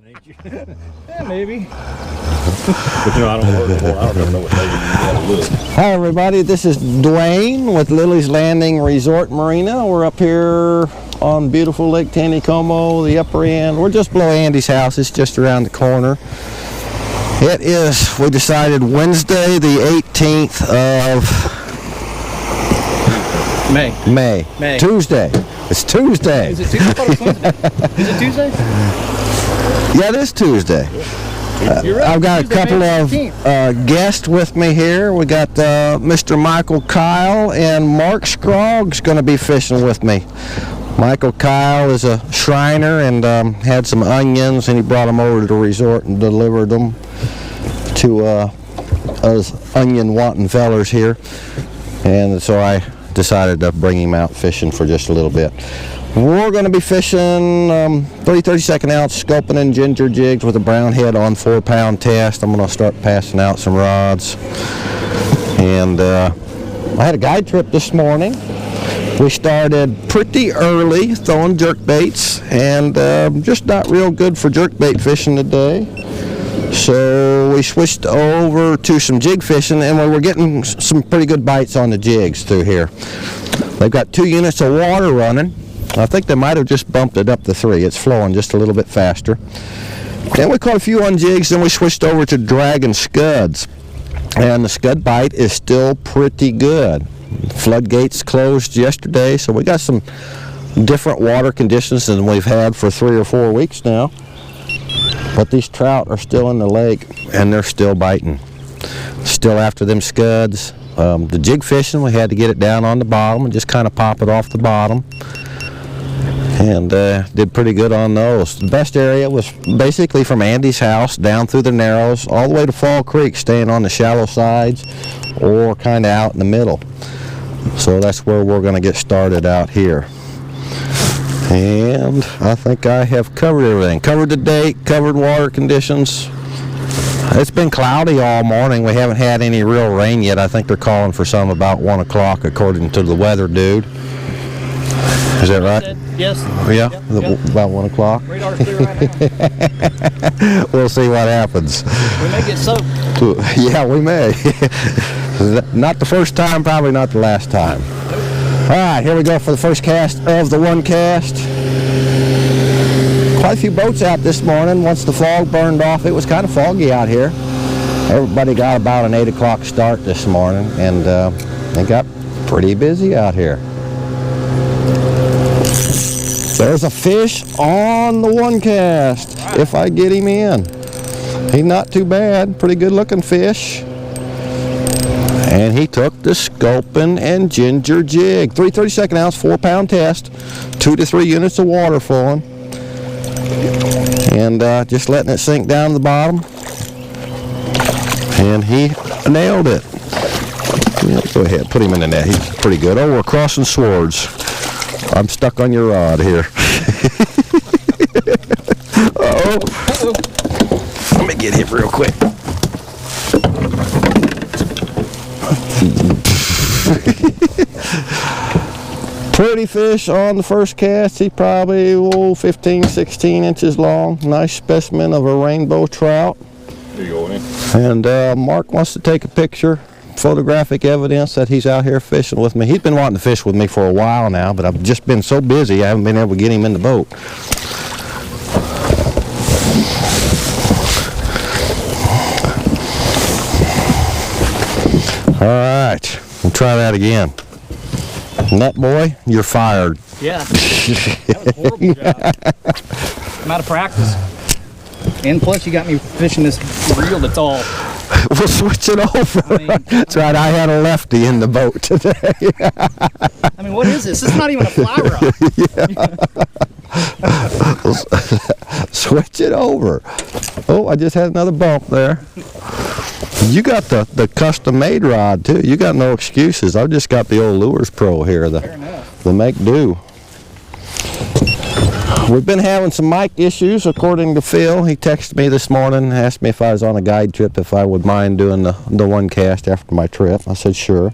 ain't you? Yeah, maybe. But you know, I don't know what maybe you gotta look. Hi everybody, this is Duane with Lilley's Landing Resort Marina. We're up here on beautiful Lake Taneycomo, the upper end. We're just below Andy's house. It's just around the corner. It is, we decided, Wednesday the 18th of May. Tuesday. It's Tuesday. Is it Tuesday? I thought it was Wednesday. Is it Tuesday? Yeah, it is Tuesday. You're right. I've got Tuesday, a couple May of 16th. guests with me here. We got Mr. Michael Kyle and Mark Scroggs going to be fishing with me. Michael Kyle is a Shriner and had some onions, and he brought them over to the resort and delivered them to us onion-wanting fellers here. And so I decided to bring him out fishing for just a little bit. We're going to be fishing 32nd ounce scoping and ginger jigs with a brown head on 4-pound test. I'm going to start passing out some rods. And I had a guide trip this morning. We started pretty early throwing jerk baits, and just not real good for jerk bait fishing today. So we switched over to some jig fishing, and we were getting some pretty good bites on the jigs through here. They've got 2 units of water running. I think they might have just bumped it up to 3. It's flowing just a little bit faster. Then we caught a few on jigs, then we switched over to dragging scuds. And the scud bite is still pretty good. Floodgates closed yesterday, so we got some different water conditions than we've had for 3 or 4 weeks now. But these trout are still in the lake, and they're still biting. Still after them scuds. The jig fishing, we had to get it down on the bottom and just kind of pop it off the bottom. And did pretty good on those. The best area was basically from Andy's house down through the Narrows all the way to Fall Creek, staying on the shallow sides or kind of out in the middle. So that's where we're going to get started out here. And I think I have covered everything. Covered the date, covered water conditions. It's been cloudy all morning. We haven't had any real rain yet. I think they're calling for some about 1 o'clock according to the weather dude. Is that right? Yes. Yeah, Yep. About 1 o'clock. Radar's clear right now. We'll see what happens. We may get soaked. Yeah, we may. Not the first time, probably not the last time. All right, here we go for the first cast of the one cast. Quite a few boats out this morning. Once the fog burned off, it was kind of foggy out here. Everybody got about an 8 o'clock start this morning, and they got pretty busy out here. There's a fish on the one cast, if I get him in. He's not too bad, pretty good looking fish. And he took the scoping and ginger jig. 3 32nd ounce, 4-pound test, 2 to 3 units of water flowing. And just letting it sink down to the bottom. And he nailed it. Yeah, go ahead, put him in the net. He's pretty good. Oh, we're crossing swords. I'm stuck on your rod here. Uh-oh. Let me get him real quick. Pretty fish on the first cast. He's probably 15, 16 inches long. Nice specimen of a rainbow trout. There you go, man. And Mark wants to take a picture, photographic evidence that he's out here fishing with me. He's been wanting to fish with me for a while now, but I've just been so busy I haven't been able to get him in the boat. All right, we'll try that again. Net boy, you're fired. Yeah. That was a horrible job. I'm out of practice. And plus you got me fishing this reel that's all... We'll switch it over. I mean, That's right, I had a lefty in the boat today. I mean, what is this? This is not even a fly rod. Switch it over. Oh, I just had another bump there. You got the custom-made rod, too. You got no excuses. I've just got the old Lures Pro here, the make-do. We've been having some mic issues, according to Phil. He texted me this morning, asked me if I was on a guide trip, if I would mind doing the one cast after my trip. I said, sure.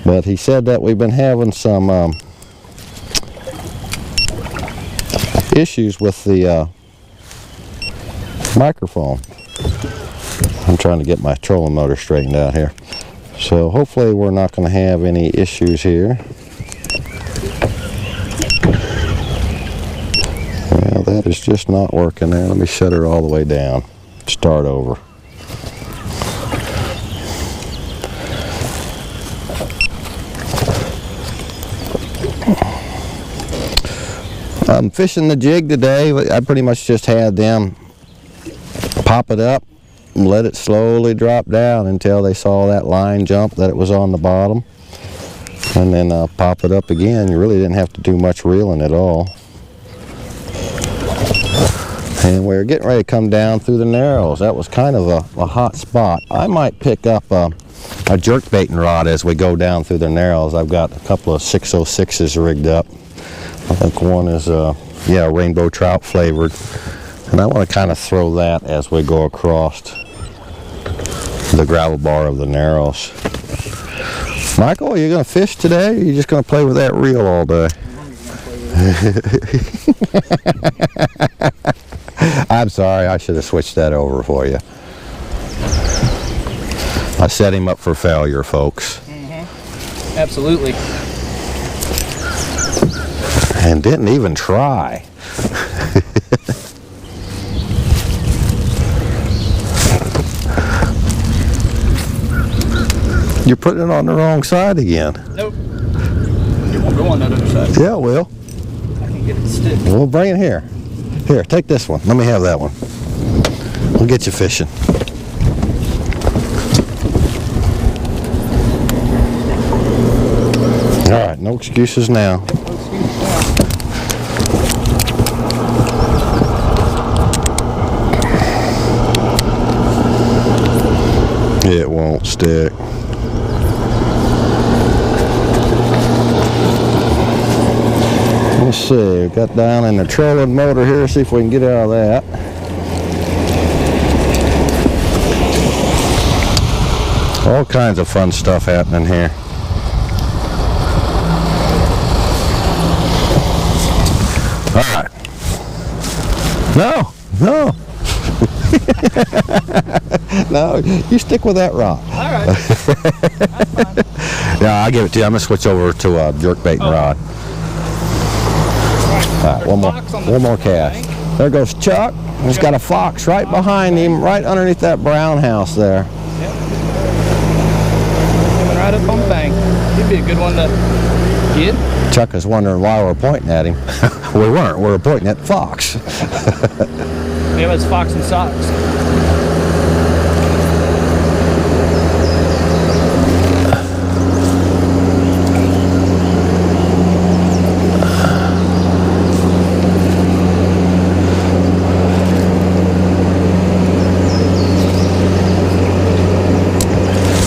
But he said that we've been having some issues with the microphone. I'm trying to get my trolling motor straightened out here. So hopefully we're not going to have any issues here. Well, that is just not working there. Let me shut her all the way down. Start over. I'm fishing the jig today. I pretty much just had them pop it up and let it slowly drop down until they saw that line jump that it was on the bottom, and then pop it up again. You really didn't have to do much reeling at all. And we're getting ready to come down through the Narrows. That was kind of a hot spot. I might pick up a jerk baiting rod as we go down through the Narrows. I've got a couple of 606s rigged up. I think one is rainbow trout flavored, and I want to kind of throw that as we go across the gravel bar of the Narrows. Michael, are you going to fish today, or are you just going to play with that reel all day? I'm sorry, I should have switched that over for you. I set him up for failure, folks. Mm-hmm. Absolutely. And didn't even try. You're putting it on the wrong side again. Nope. It won't go on that other side. Yeah, it will. I can get it to stick. We'll bring it here. Here, take this one. Let me have that one. We'll get you fishing. All right, no excuses now. It won't stick. Let's see, we got down in the trolling motor here, see if we can get out of that. All kinds of fun stuff happening here. All right. No. No, you stick with that rod. All right. That's fine. Yeah, I'll give it to you. I'm going to switch over to a jerk baiting rod. All right, one more cast. There goes Chuck. He's got a fox right behind him, right underneath that brown house there. Yep. Coming right up on the bank. He'd be a good one to get. Chuck is wondering why we're pointing at him. We weren't. We were pointing at the fox. Yeah, it's fox and socks.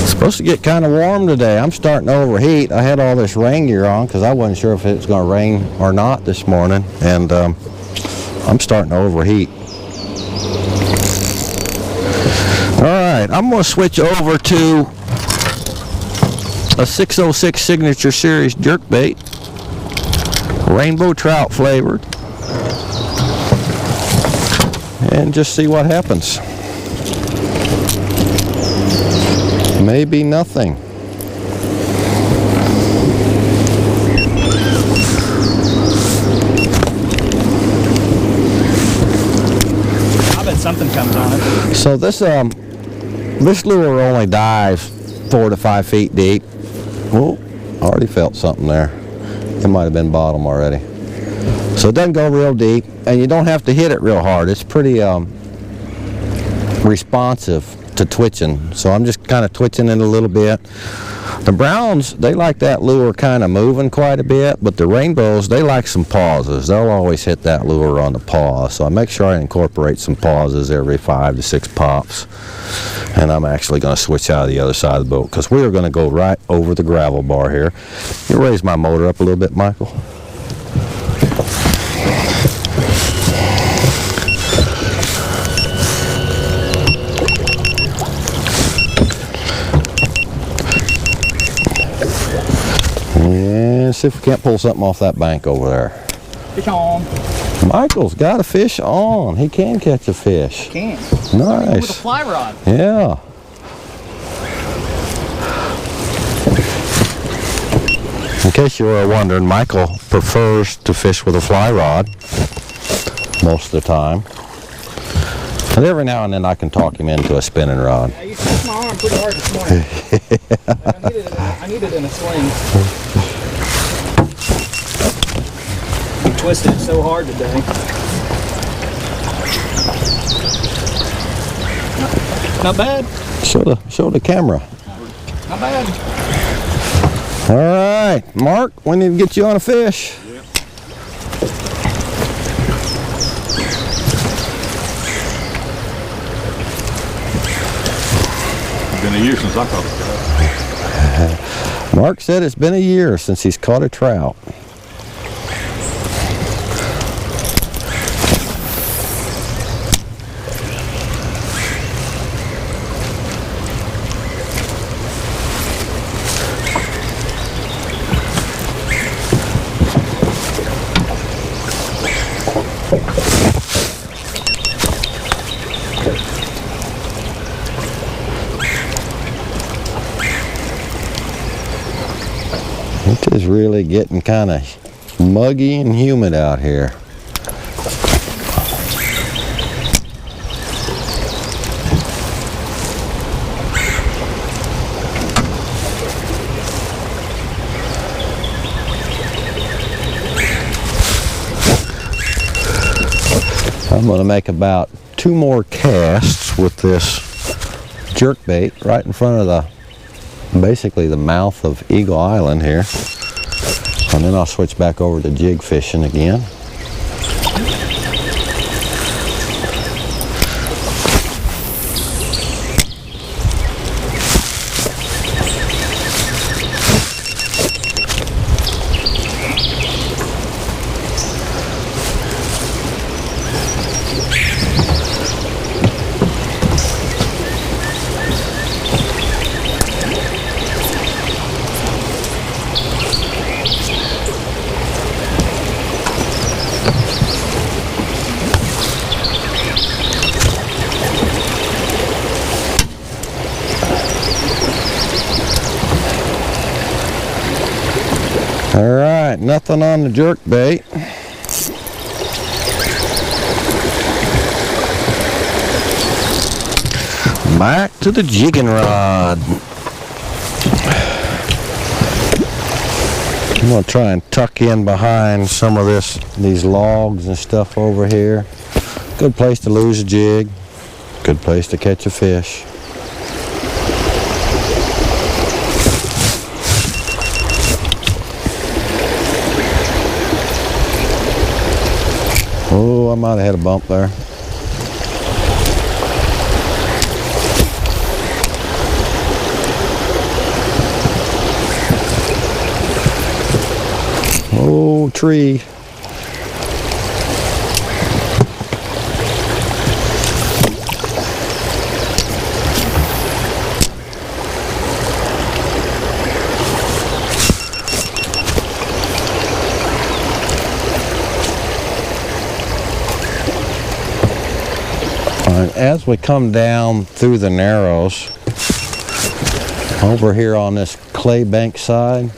Supposed to get kind of warm today. I'm starting to overheat. I had all this rain gear on because I wasn't sure if it was going to rain or not this morning, and I'm starting to overheat. All right, I'm going to switch over to a 606 Signature Series jerkbait, rainbow trout flavored, and just see what happens. Maybe nothing. I bet something comes on it. So this lure only dives 4 to 5 feet deep. Oh, I already felt something there. It might have been bottom already. So it doesn't go real deep, and you don't have to hit it real hard. It's pretty responsive to twitching, so I'm just kind of twitching it a little bit. The browns, they like that lure kind of moving quite a bit, but the rainbows, they like some pauses. They'll always hit that lure on the pause, so I make sure I incorporate some pauses every 5 to 6 pops. And I'm actually going to switch out of the other side of the boat because we are going to go right over the gravel bar here. You raise my motor up a little bit, Michael. And see if we can't pull something off that bank over there. Fish on. Michael's got a fish on. He can catch a fish. Can. Nice. With a fly rod. Yeah. In case you were wondering, Michael prefers to fish with a fly rod most of the time. And every now and then I can talk him into a spinning rod. I used to twist my arm pretty hard this morning. I need it in a sling. You twisted it so hard today. Not bad. Show the camera. Not bad. All right, Mark, we need to get you on a fish. Yep. It's been a year since I caught a trout. Mark said it's been a year since he's caught a trout. It is really getting kind of muggy and humid out here. I'm going to make about 2 more casts with this jerkbait right in front of basically the mouth of Eagle Island here, and then I'll switch back over to jig fishing again. All right, nothing on the jerk bait. Back to the jigging rod. I'm gonna try and tuck in behind some of these logs and stuff over here. Good place to lose a jig. Good place to catch a fish. Oh, I might have had a bump there. Oh, tree. As we come down through the narrows, over here on this clay bank side,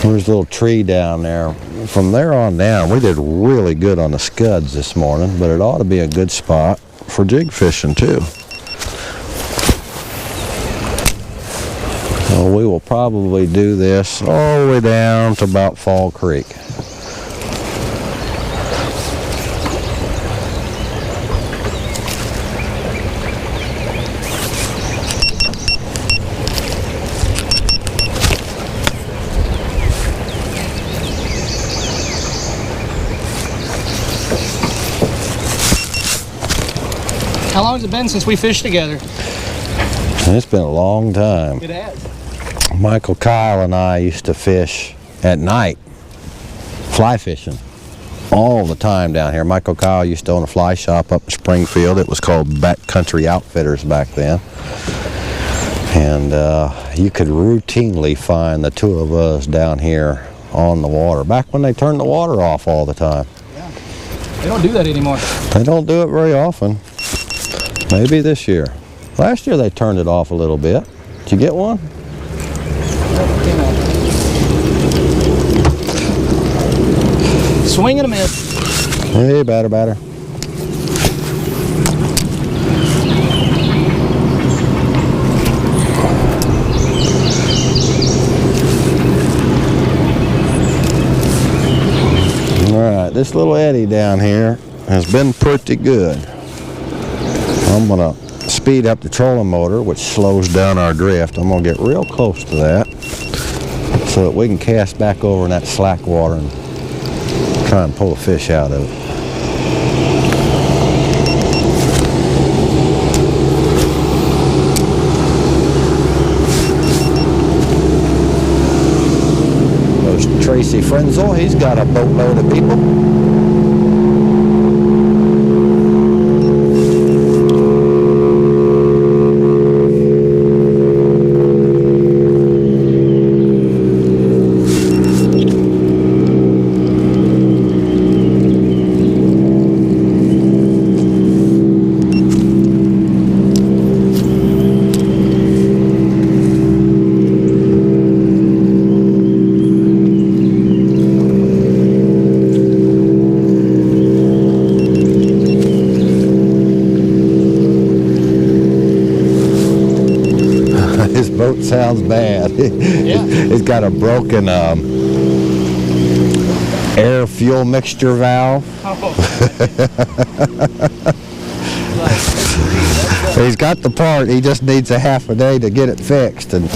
there's a little tree down there. From there on down, we did really good on the scuds this morning, but it ought to be a good spot for jig fishing too. So we will probably do this all the way down to about Fall Creek. How long has it been since we fished together? It's been a long time. It has. Michael, Kyle, and I used to fish at night, fly fishing, all the time down here. Michael Kyle used to own a fly shop up in Springfield. It was called Backcountry Outfitters back then. And you could routinely find the two of us down here on the water, back when they turned the water off all the time. Yeah. They don't do that anymore. They don't do it very often. Maybe this year. Last year they turned it off a little bit. Did you get one? Swing and a miss. Hey, batter. Alright, this little eddy down here has been pretty good. I'm going to speed up the trolling motor, which slows down our drift. I'm going to get real close to that so that we can cast back over in that slack water and try and pull a fish out of it. There's Tracy Frenzel. He's got a boatload of people. Boat sounds bad. Yeah. It's got a broken air fuel mixture valve. Oh. He's got the part, he just needs a half a day to get it fixed. And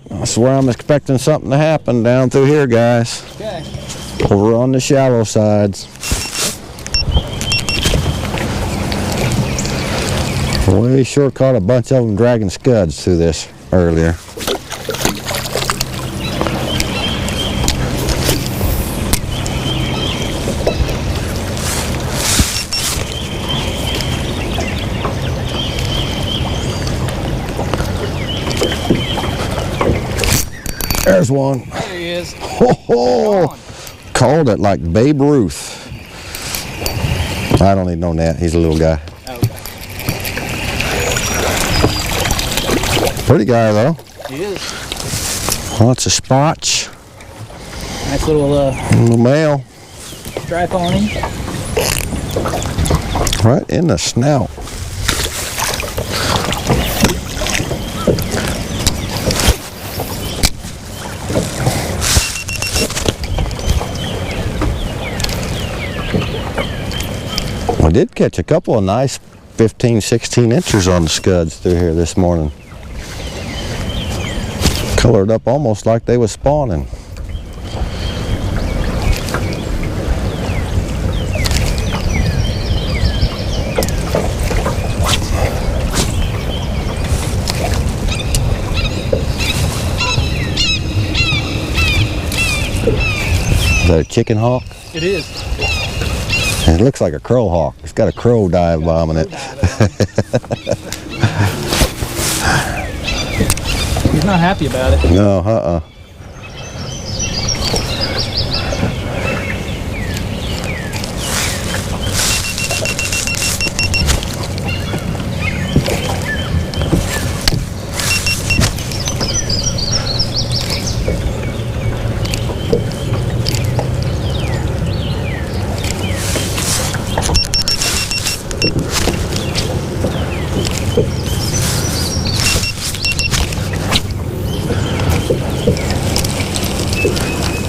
that's where I'm expecting something to happen down through here, guys. Okay. Over on the shallow sides. We sure caught a bunch of them dragging scuds through this earlier. There's one. There he is. Oh, called it like Babe Ruth. I don't need no net. He's a little guy. Okay. Pretty guy though. He is. Lots of spots. Nice little Little male. stripe on him. Right in the snout. I did catch a couple of nice 15, 16 inches on the scuds through here this morning. Colored up almost like they was spawning. Is that a chicken hawk? It is. It looks like a crow hawk. It's got a crow dive bomb in it. He's not happy about it. No,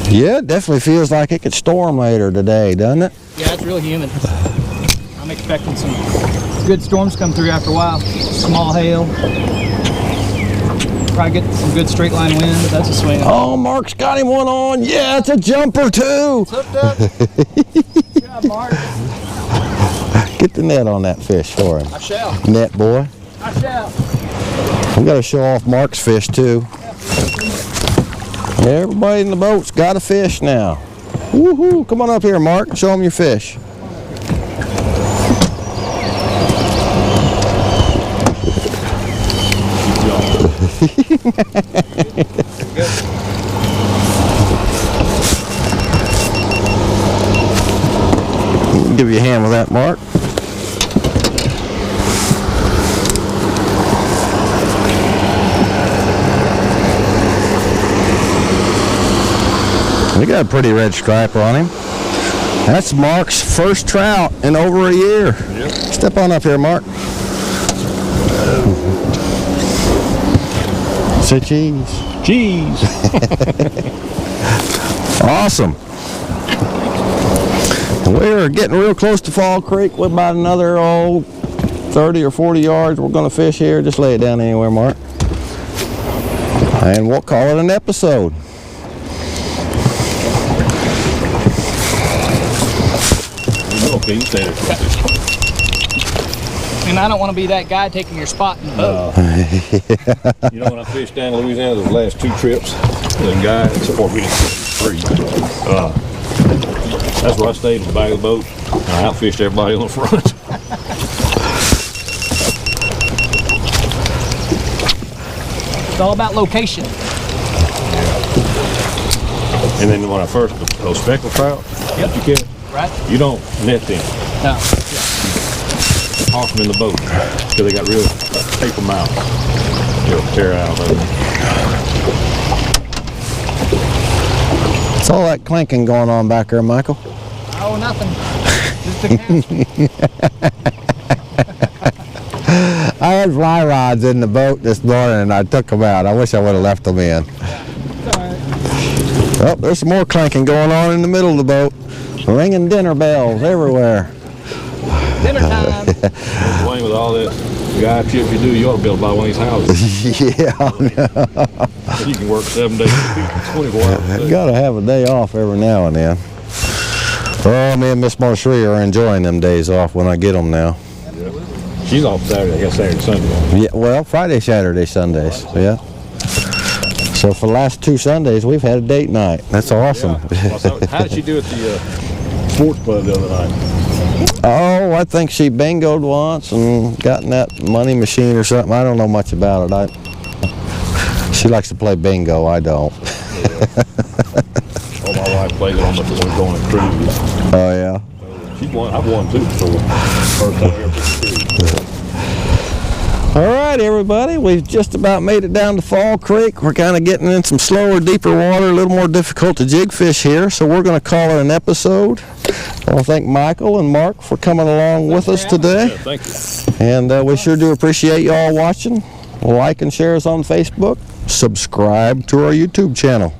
Yeah, it definitely feels like it could storm later today, doesn't it? Yeah, it's real humid. I'm expecting some good storms come through after a while. Small hail. Probably get some good straight line wind, but that's a swing. Oh, Mark's got him one on. Yeah, it's a jumper too. It's hooked up. Good job, Mark. Get the net on that fish for him. I shall. Net boy. I shall. We got to show off Mark's fish too. Everybody in the boat's got a fish now. Woohoo! Come on up here, Mark. Show them your fish. Give you a hand with that, Mark. We got a pretty red striper on him. That's Mark's first trout in over a year. Yep. Step on up here, Mark. Say cheese. Cheese. Awesome. We're getting real close to Fall Creek. With about another 30 or 40 yards. We're going to fish here. Just lay it down anywhere, Mark. And we'll call it an episode. Okay, you say it. And I don't want to be that guy taking your spot in the boat. You know, when I fished down in Louisiana those last 2 trips, the guy, support we didn't fish 3. That's where I stayed in the back of the boat. And I outfished everybody on the front. It's all about location. And then when I first, those speckled trout, Yep. you catch, Right? you don't net them. No. Toss them in the boat because they got real paper mouth. You'll tear out of them. What's all that clanking going on back there, Michael? Oh, nothing. Just the cast. I had fly rods in the boat this morning and I took them out. I wish I would have left them in. Oh, there's some more clanking going on in the middle of the boat. Ringing dinner bells everywhere. Dinner time. Duane, with all that guy trip you do, you ought to be able to buy one of these houses. Yeah. You can work 7 days a week, 24 hours a day. Gotta have a day off every now and then. Oh, me and Miss Marcherie are enjoying them days off when I get them now. Yeah. She's off Saturday, I guess Saturday, Sunday. Yeah, well, Friday, Saturday, Sundays. Yeah. So for the last 2 Sundays, we've had a date night. That's awesome. Yeah. So how did she do at the sports club the other night? Oh, I think she bingoed once and gotten that money machine or something. I don't know much about it. She likes to play bingo. I don't. Yeah. Well, my wife plays it on the one going to cruises. Oh, yeah. She's won. I've won too. So first time ever cruise. All right, everybody. We've just about made it down to Fall Creek. We're kind of getting in some slower, deeper water, a little more difficult to jig fish here. So we're going to call it an episode. I want to thank Michael and Mark for coming along with us today. Yeah, thank you. And we sure do appreciate you all watching. Like and share us on Facebook. Subscribe to our YouTube channel.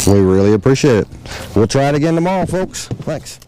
We really appreciate it. We'll try it again tomorrow, folks. Thanks.